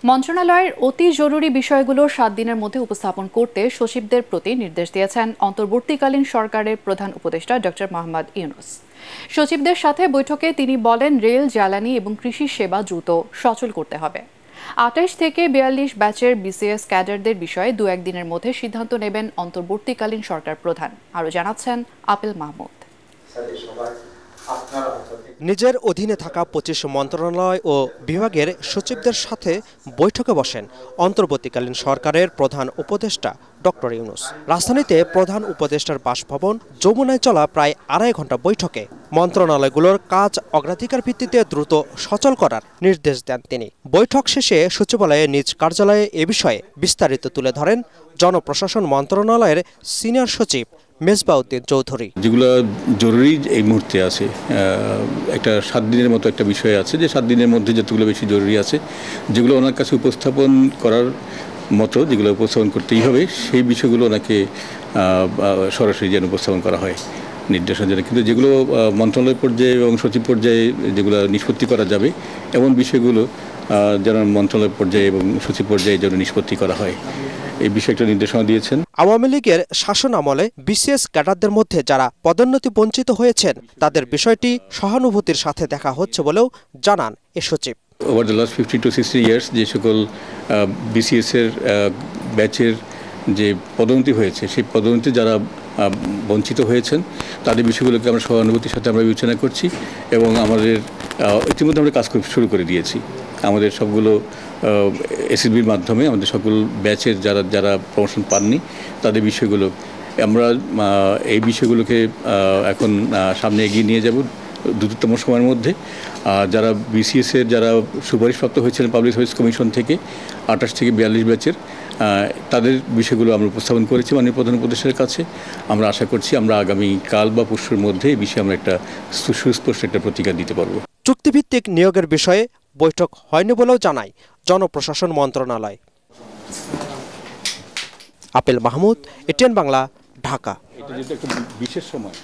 মন্ত্রণালয়ের অতি জরুরি বিষয়গুলো 7 দিনের মধ্যে উপস্থাপন করতে সচিবদের প্রতি নির্দেশ দিয়েছেন অন্তর্বর্তীকালীন সরকারের প্রধান উপদেষ্টা ডক্টর মোহাম্মদ ইউনূস। সচিবদের সাথে বৈঠকে তিনি বলেন, রেল, জ্বালানি এবং কৃষি সেবা দ্রুত সচল করতে হবে। 28 থেকে 42 ব্যাচের বিসিএস ক্যাডারদের বিষয়ে 2-1 দিনের মধ্যে সিদ্ধান্ত নেবেন অন্তর্বর্তীকালীন সরকার প্রধান। আরও জানাচ্ছেন আপিল মাহমুদ। নিজের অধীনে থাকা 25 মন্ত্রণালয় ও বিভাগের সচিবদের সাথে বৈঠকে বসেন অন্তর্বর্তীকালীন সরকারের প্রধান উপদেষ্টা ডক্টর ইউনূস। রাজধানীতে প্রধান উপদেষ্টার বাসভবন যমুনায় চলা প্রায় 2.5 ঘন্টা বৈঠকে মন্ত্রণালয়গুলোর কাজ অগ্রাধিকার ভিত্তিতে দ্রুত সচল করার নির্দেশ দেন তিনি। বৈঠক শেষে সচিবালয়ে নিজ কার্যালয়ে এ বিষয়ে বিস্তারিত তুলে ধরেন জনপ্রশাসন মন্ত্রণালয়ের সিনিয়র সচিব মেজবাউদ্দিন চৌধুরী। যেগুলো জরুরি এই মুহূর্তে আছে, একটা 7 দিনের মতো একটা বিষয় আছে, যে 7 দিনের মধ্যে যতগুলো বেশি জরুরি আছে, যেগুলো ওনার কাছে উপস্থাপন করার মতো, যেগুলো উপস্থাপন করতেই হবে, সেই বিষয়গুলো ওনাকে সরাসরি যেন উপস্থাপন করা হয় নির্দেশনা যেন। কিন্তু যেগুলো মন্ত্রণালয় পর্যায়ে এবং সচিব পর্যায়ে যেগুলো নিষ্পত্তি করা যাবে, এমন বিষয়গুলো যেন মন্ত্রণালয় পর্যায়ে এবং সচিব পর্যায়ে যেন নিষ্পত্তি করা হয়, এই বিষয়টা নির্দেশনা দিয়েছেন। আওয়ামী লীগের শাসন আমলে বিসিএস ক্যাডারদের মধ্যে যারা পদোন্নতি বঞ্চিত হয়েছেন তাদের বিষয়টি সহানুভূতির সাথে দেখা হচ্ছে বলেও জানান এ সচিব। Over the last 50 to 60 years যে সকল বিসিএস এর ব্যাচের যে পদোন্নতি হয়েছে, সেই পদোন্নতি যারা বঞ্চিত হয়েছেন তাদের বিষয়গুলোকে আমরা সহানুভূতির সাথে আমরা বিবেচনা করছি এবং আমাদের ইতিমধ্যে আমরা কাজ শুরু করে দিয়েছি। আমাদের সবগুলো এসএসবির মাধ্যমে আমাদের সকল ব্যাচের যারা প্রমোশন পাননি তাদের বিষয়গুলো আমরা এই বিষয়গুলোকে এখন সামনে এগিয়ে নিয়ে যাব দ্রুততম সময়ের মধ্যে। যারা বিসিএস এর যারা সুপারিশপ্রাপ্ত হয়েছিলেন পাবলিক সার্ভিস কমিশন থেকে 28 থেকে 42 ব্যাচের, তাদের বিষয়গুলো আমরা উপস্থাপন করেছি মাননীয় প্রধান উপদেষ্টার কাছে। আমরা আশা করছি আমরা আগামী কাল বা পরশুর মধ্যে এই বিষয়ে আমরা একটা সুস্পষ্ট একটা প্রতিক্রিয়া দিতে পারবো। চুক্তিভিত্তিক নিয়োগের বিষয়ে বৈঠক হয়নি বলেও জানায় জনপ্রশাসন মন্ত্রণালয়। Appeal Mahmud, ATN Bangla, Dhaka. এটা যেহেতু একটা বিশেষ সময়।